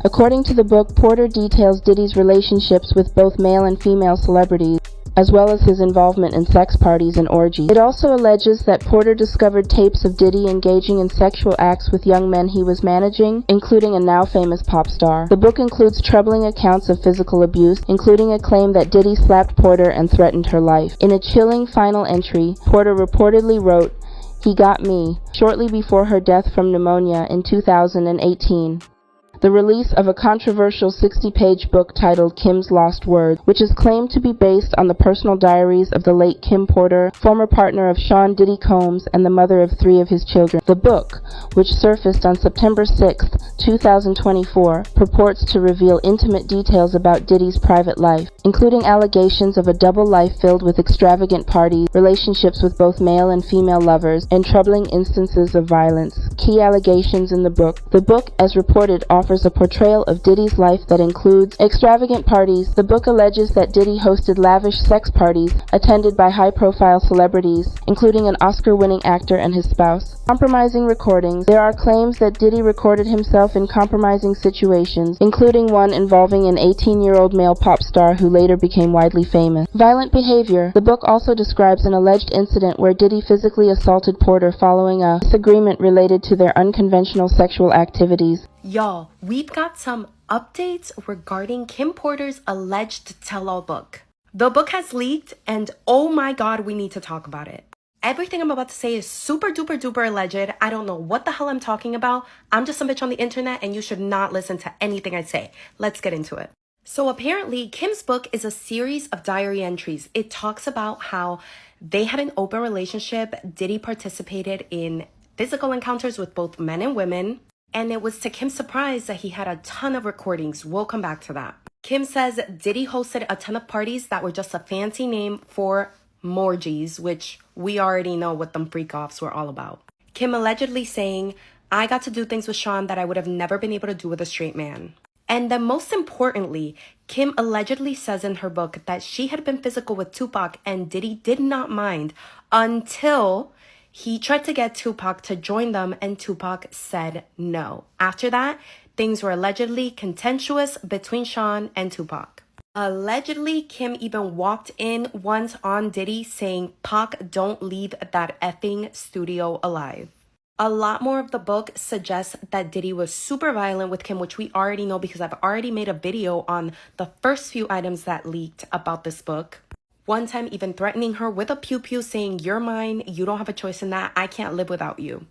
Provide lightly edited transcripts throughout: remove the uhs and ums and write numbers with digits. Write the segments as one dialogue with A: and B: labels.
A: According to the book, Porter details Diddy's relationships with both male and female celebrities, as well as his involvement in sex parties and orgies. It also alleges that Porter discovered tapes of Diddy engaging in sexual acts with young men he was managing, including a now famous pop star. The book includes troubling accounts of physical abuse, including a claim that Diddy slapped Porter and threatened her life. In a chilling final entry, Porter reportedly wrote, "He got me," shortly before her death from pneumonia in 2018. The release of a controversial 60-page book titled Kim's Lost Words, which is claimed to be based on the personal diaries of the late Kim Porter, former partner of Sean Diddy Combs and the mother of 3 of his children. The book, which surfaced on September 6, 2024, purports to reveal intimate details about Diddy's private life, including allegations of a double life filled with extravagant parties, relationships with both male and female lovers, and troubling instances of violence. Key allegations in the book. The book, as reported, offers a portrayal of Diddy's life that includes extravagant parties. The book alleges that Diddy hosted lavish sex parties attended by high-profile celebrities, including an Oscar-winning actor and his spouse. Compromising recordings. There are claims that Diddy recorded himself in compromising situations, including one involving an 18-year-old male pop star who later became widely famous. Violent behavior. The book also describes an alleged incident where Diddy physically assaulted Porter following a disagreement related to their unconventional sexual activities.
B: Y'all, we've got some updates regarding Kim Porter's alleged tell-all book. The book has leaked, and oh my god, we need to talk about it. Everything I'm about to say is super duper duper alleged. I don't know what the hell I'm talking about. I'm just a bitch on the internet, and you should not listen to anything I say. Let's get into it. So apparently, Kim's book is a series of diary entries. It talks about how they had an open relationship. Diddy participated in physical encounters with both men and women. And it was to Kim's surprise that he had a ton of recordings. We'll come back to that. Kim says Diddy hosted a ton of parties that were just a fancy name for morgies, which we already know what them freak-offs were all about. Kim allegedly saying, "I got to do things with Sean that I would have never been able to do with a straight man." And then most importantly, Kim allegedly says in her book that she had been physical with Tupac and Diddy did not mind until he tried to get Tupac to join them and Tupac said no. After that, things were allegedly contentious between Sean and Tupac. Allegedly, Kim even walked in once on Diddy saying, "Pac, don't leave that effing studio alive." A lot more of the book suggests that Diddy was super violent with Kim, which we already know because I've already made a video on the first few items that leaked about this book. One time even threatening her with a pew-pew saying, "You're mine, you don't have a choice in that, I can't live without you."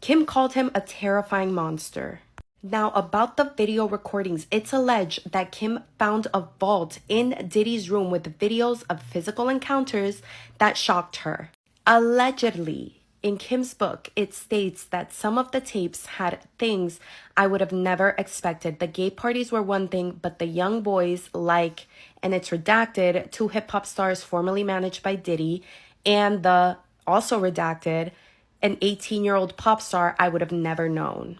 B: Kim called him a terrifying monster. Now about the video recordings, it's alleged that Kim found a vault in Diddy's room with videos of physical encounters that shocked her. Allegedly, in Kim's book, it states that some of the tapes had things I would have never expected. The gay parties were one thing, but the young boys like, and it's redacted, 2 hip-hop stars formerly managed by Diddy, and the, also redacted, an 18-year-old pop star I would have never known.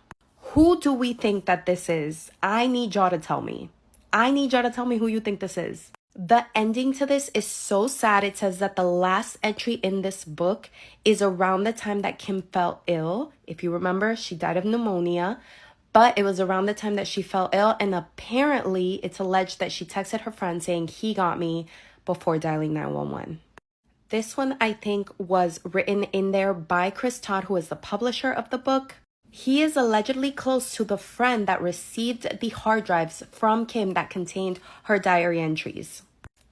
B: Who do we think that this is? I need y'all to tell me. I need y'all to tell me who you think this is. The ending to this is so sad. It says that the last entry in this book is around the time that Kim fell ill. If you remember, she died of pneumonia, but it was around the time that she fell ill. And apparently it's alleged that she texted her friend saying, "He got me," before dialing 911. This one, I think, was written in there by Chris Todd, who is the publisher of the book. He is allegedly close to the friend that received the hard drives from Kim that contained her diary entries.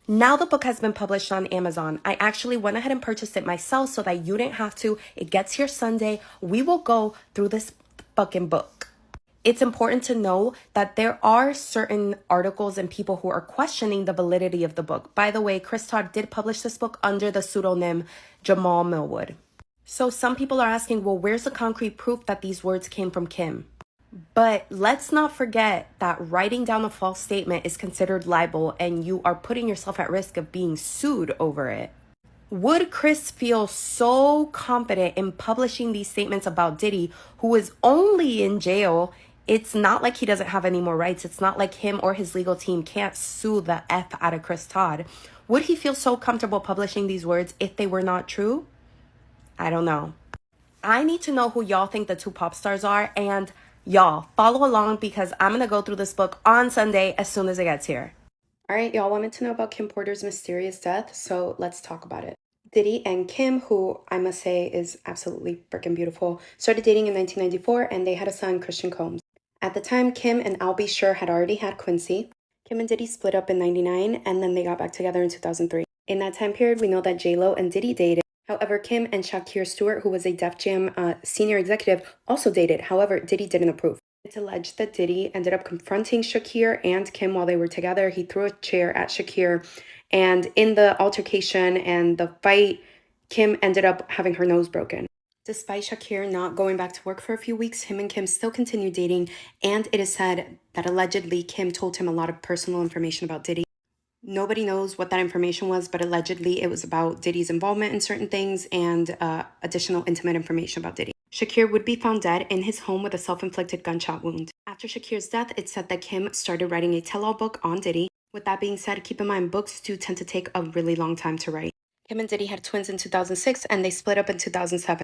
B: Now the book has been published on Amazon. I actually went ahead and purchased it myself so that you didn't have to. It gets here Sunday. We will go through this fucking book. It's important to know that there are certain articles and people who are questioning the validity of the book. By the way, Chris Todd did publish this book under the pseudonym Jamal Millwood. So some people are asking, well, where's the concrete proof that these words came from Kim? But let's not forget that writing down a false statement is considered libel and you are putting yourself at risk of being sued over it. Would Chris feel so confident in publishing these statements about Diddy, who is only in jail? It's not like he doesn't have any more rights. It's not like him or his legal team can't sue the F out of Chris Todd. Would he feel so comfortable publishing these words if they were not true? I don't know. I need to know who y'all think the 2 pop stars are, and Y'all, follow along because I'm gonna go through this book on Sunday as soon as it gets here. All right, y'all wanted to know about Kim Porter's mysterious death, so let's talk about it. Diddy and Kim, who I must say is absolutely freaking beautiful, started dating in 1994 and they had a son, Christian Combs. At the time, Kim and I'll Be Sure had already had Quincy. Kim and Diddy split up in 99 and then they got back together in 2003. In that time period, we know that J-Lo and Diddy dated. However, Kim and Shakir Stewart, who was a Def Jam senior executive, also dated. However, Diddy didn't approve. It's alleged that Diddy ended up confronting Shakir and Kim while they were together. He threw a chair at Shakir, and in the altercation and the fight, Kim ended up having her nose broken. Despite Shakir not going back to work for a few weeks, him and Kim still continued dating, and it is said that allegedly Kim told him a lot of personal information about Diddy. Nobody knows what that information was, but allegedly it was about Diddy's involvement in certain things and additional intimate information about Diddy. Shakir would be found dead in his home with a self-inflicted gunshot wound. After Shakir's death, it's said that Kim started writing a tell-all book on Diddy. With that being said, keep in mind, books do tend to take a really long time to write. Kim and Diddy had twins in 2006 and they split up in 2007.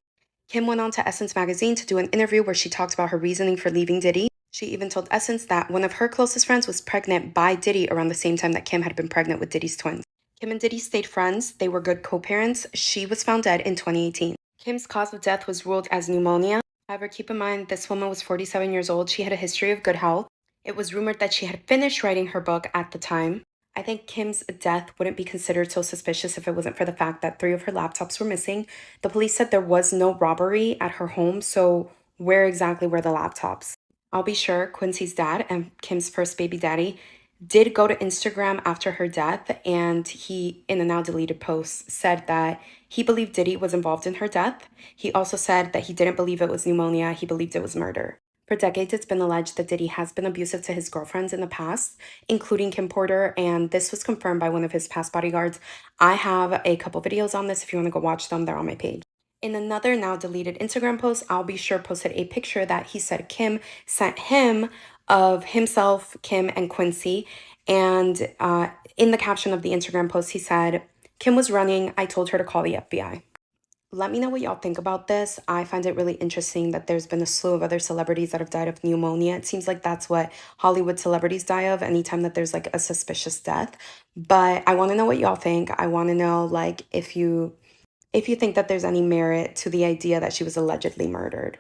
B: Kim went on to Essence magazine to do an interview where she talked about her reasoning for leaving Diddy. She even told Essence that one of her closest friends was pregnant by Diddy around the same time that Kim had been pregnant with Diddy's twins. Kim and Diddy stayed friends. They were good co-parents. She was found dead in 2018. Kim's cause of death was ruled as pneumonia. However, keep in mind, this woman was 47 years old. She had a history of good health. It was rumored that she had finished writing her book at the time. I think Kim's death wouldn't be considered so suspicious if it wasn't for the fact that 3 of her laptops were missing. The police said there was no robbery at her home, so where exactly were the laptops? I'll Be Sure, Quincy's dad and Kim's first baby daddy, did go to Instagram after her death, and he, in a now deleted post, said that he believed Diddy was involved in her death. He also said that he didn't believe it was pneumonia, he believed it was murder. For decades, it's been alleged that Diddy has been abusive to his girlfriends in the past, including Kim Porter, and this was confirmed by one of his past bodyguards. I have a couple videos on this. If you want to go watch them, they're on my page. In another now deleted Instagram post, I'll Be Sure posted a picture that he said Kim sent him of himself, Kim, and Quincy. And in the caption of the Instagram post, he said, "Kim was running. I told her to call the FBI." Let me know what y'all think about this. I find it really interesting that there's been a slew of other celebrities that have died of pneumonia. It seems like that's what Hollywood celebrities die of anytime that there's like a suspicious death. But I want to know what y'all think. I want to know like if you think that there's any merit to the idea that she was allegedly murdered.